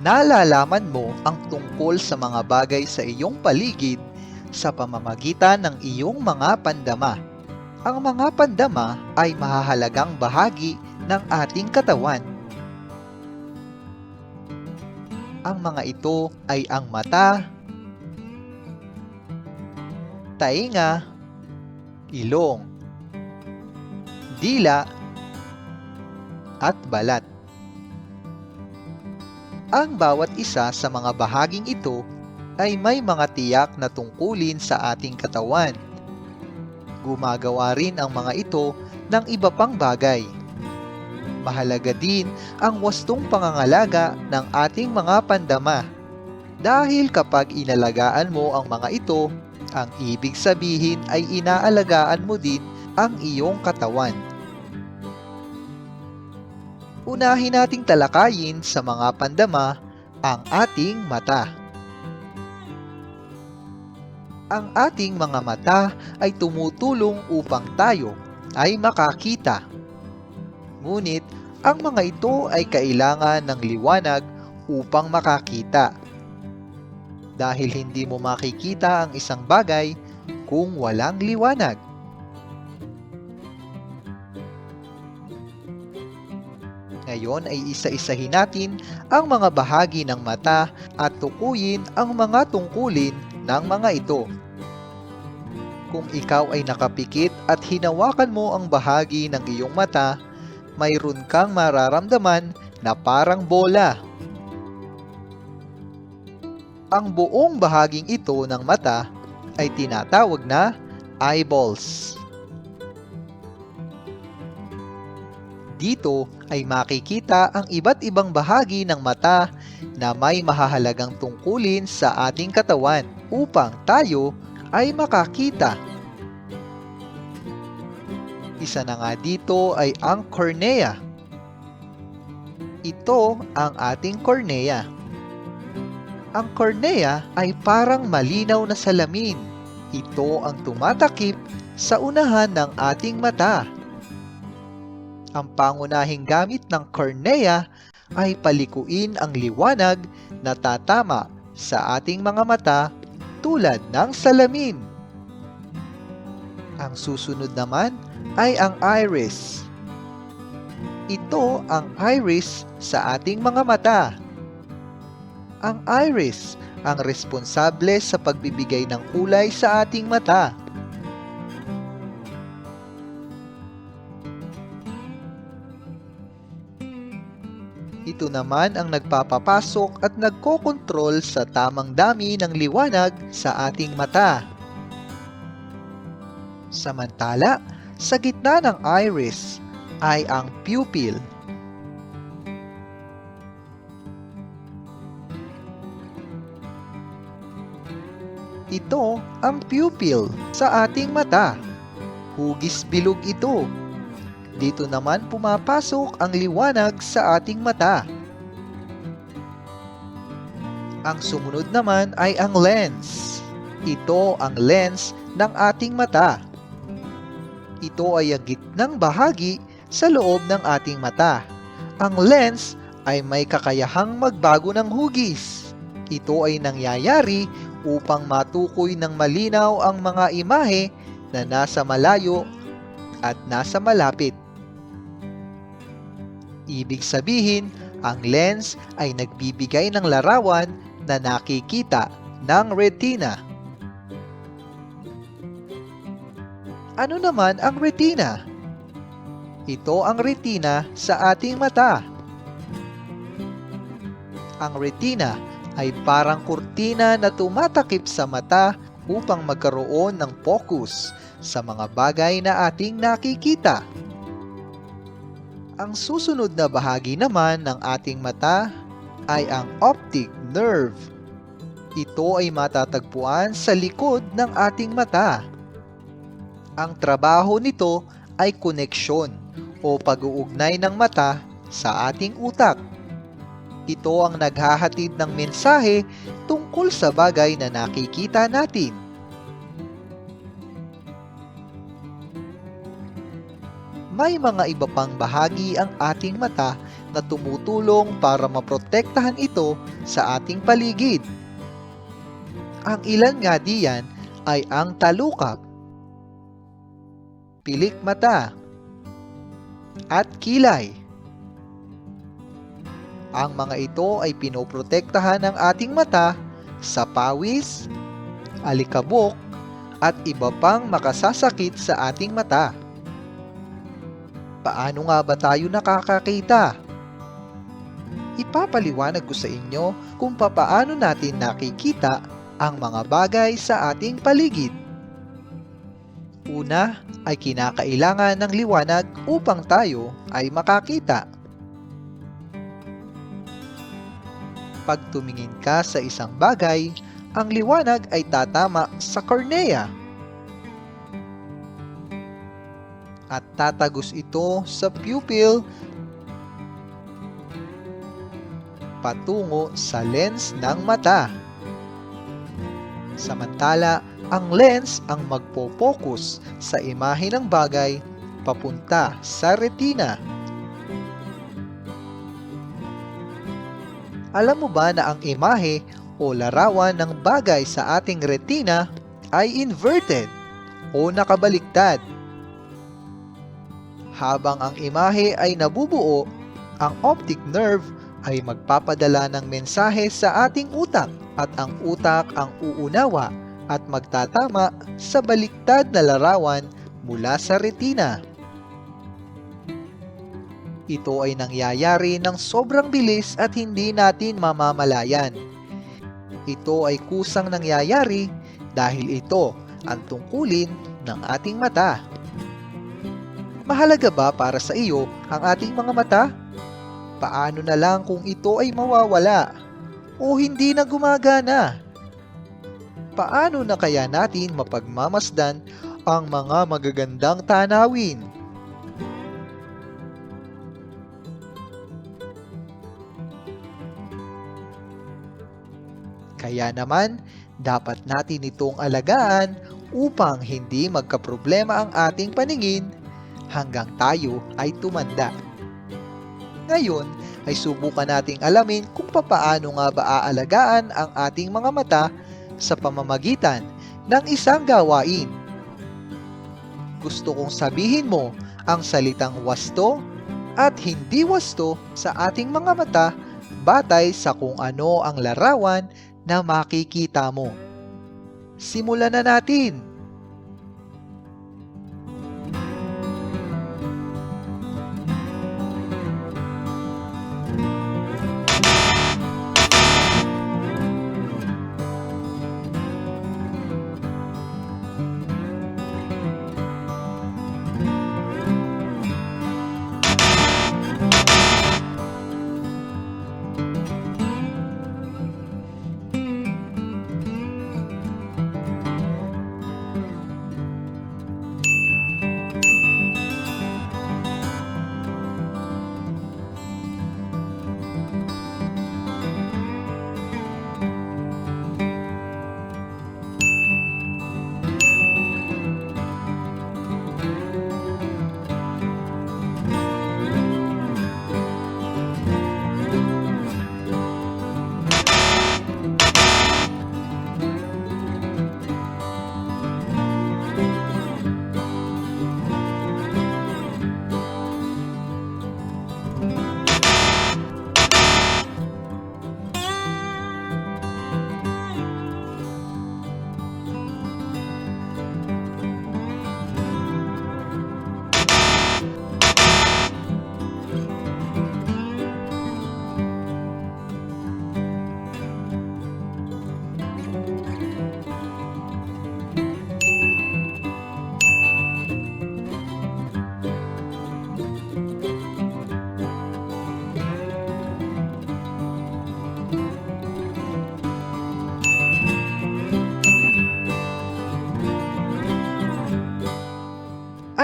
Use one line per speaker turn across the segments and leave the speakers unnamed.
Nalalaman mo ang tungkol sa mga bagay sa iyong paligid sa pamamagitan ng iyong mga pandama. Ang mga pandama ay mahahalagang bahagi ng ating katawan. Ang mga ito ay ang mata, tainga, ilong, dila, at balat. Ang bawat isa sa mga bahaging ito ay may mga tiyak na tungkulin sa ating katawan. Gumagawa rin ang mga ito ng iba pang bagay. Mahalaga din ang wastong pangangalaga ng ating mga pandama. Dahil kapag inalagaan mo ang mga ito, ang ibig sabihin ay inaalagaan mo din ang iyong katawan. Unahin nating talakayin sa mga pandama ang ating mata. Ang ating mga mata ay tumutulong upang tayo ay makakita. Ngunit ang mga ito ay kailangan ng liwanag upang makakita. Dahil hindi mo makikita ang isang bagay kung walang liwanag. Ngayon ay isa-isahin natin ang mga bahagi ng mata at tukuyin ang mga tungkulin ng mga ito. Kung ikaw ay nakapikit at hinawakan mo ang bahagi ng iyong mata, mayroon kang mararamdaman na parang bola. Ang buong bahaging ito ng mata ay tinatawag na eyeballs. Dito ay makikita ang iba't ibang bahagi ng mata na may mahahalagang tungkulin sa ating katawan upang tayo ay makakita. Isa na nga dito ay ang cornea. Ito ang ating cornea. Ang cornea ay parang malinaw na salamin. Ito ang tumatakip sa unahan ng ating mata. Ang pangunahing gamit ng cornea ay palikuin ang liwanag na tatama sa ating mga mata tulad ng salamin. Ang susunod naman ay ang iris. Ito ang iris sa ating mga mata. Ang iris ang responsable sa pagbibigay ng kulay sa ating mata. Ito naman ang nagpapapasok at nagkokontrol sa tamang dami ng liwanag sa ating mata. Samantala, sa gitna ng iris ay ang pupil. Ito ang pupil sa ating mata. Hugis bilog ito. Dito naman pumapasok ang liwanag sa ating mata. Ang sumunod naman ay ang lens. Ito ang lens ng ating mata. Ito ay ang gitnang bahagi sa loob ng ating mata. Ang lens ay may kakayahang magbago ng hugis. Ito ay nangyayari upang matukoy ng malinaw ang mga imahe na nasa malayo at nasa malapit. Ibig sabihin, ang lens ay nagbibigay ng larawan na nakikita ng retina. Ano naman ang retina? Ito ang retina sa ating mata. Ang retina ay parang kurtina na tumatakip sa mata upang magkaroon ng focus sa mga bagay na ating nakikita. Ang susunod na bahagi naman ng ating mata ay ang optic nerve. Ito ay matatagpuan sa likod ng ating mata. Ang trabaho nito ay koneksyon o pag-uugnay ng mata sa ating utak. Ito ang naghahatid ng mensahe tungkol sa bagay na nakikita natin. May mga iba pang bahagi ang ating mata na tumutulong para maprotektahan ito sa ating paligid. Ang ilan nga diyan ay ang talukap, pilik mata, at kilay. Ang mga ito ay pinoprotektahan ng ating mata sa pawis, alikabok, at iba pang makasasakit sa ating mata. Paano nga ba tayo nakakakita? Ipapaliwanag ko sa inyo kung papaano natin nakikita ang mga bagay sa ating paligid. Una ay kinakailangan ng liwanag upang tayo ay makakita. Pag tumingin ka sa isang bagay, ang liwanag ay tatama sa kornea at tatagos ito sa pupil patungo sa lens ng mata. Samantala, ang lens ang magpo-focus sa imahe ng bagay papunta sa retina. Alam mo ba na ang imahe o larawan ng bagay sa ating retina ay inverted o nakabaliktad? Habang ang imahe ay nabubuo, ang optic nerve ay magpapadala ng mensahe sa ating utak at ang utak ang uunawa at magtatama sa baliktad na larawan mula sa retina. Ito ay nangyayari ng sobrang bilis at hindi natin mamamalayan. Ito ay kusang nangyayari dahil ito ang tungkulin ng ating mata. Mahalaga ba para sa iyo ang ating mga mata? Paano na lang kung ito ay mawawala o hindi na gumagana? Paano na kaya natin mapagmamasdan ang mga magagandang tanawin? Kaya naman, dapat natin itong alagaan upang hindi magkaproblema ang ating paningin hanggang tayo ay tumanda. Ngayon ay subukan nating alamin kung papaano nga ba aalagaan ang ating mga mata sa pamamagitan ng isang gawain. Gusto kong sabihin mo ang salitang wasto at hindi wasto sa ating mga mata batay sa kung ano ang larawan na makikita mo. Simulan na natin!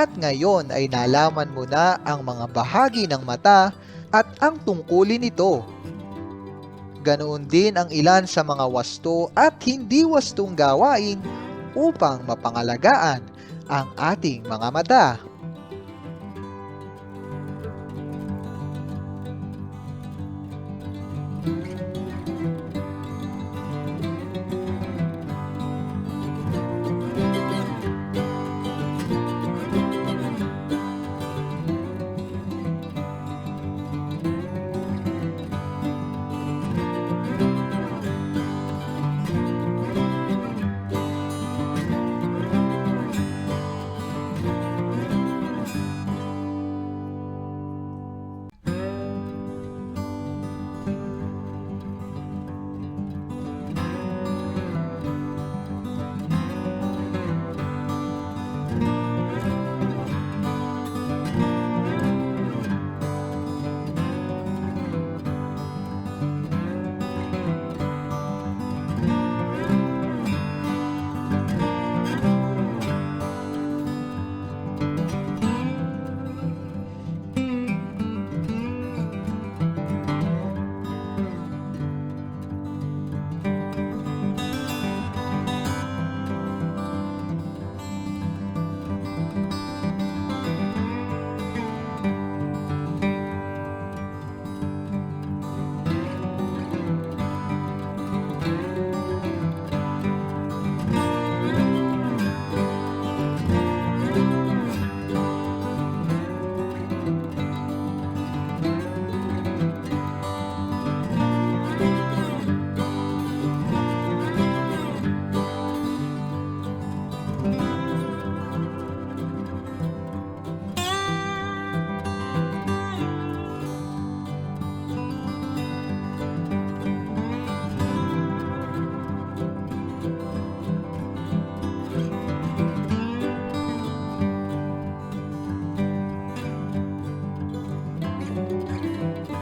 At ngayon ay nalaman mo na ang mga bahagi ng mata at ang tungkulin nito. Ganoon din ang ilan sa mga wasto at hindi wastong gawain upang mapangalagaan ang ating mga mata.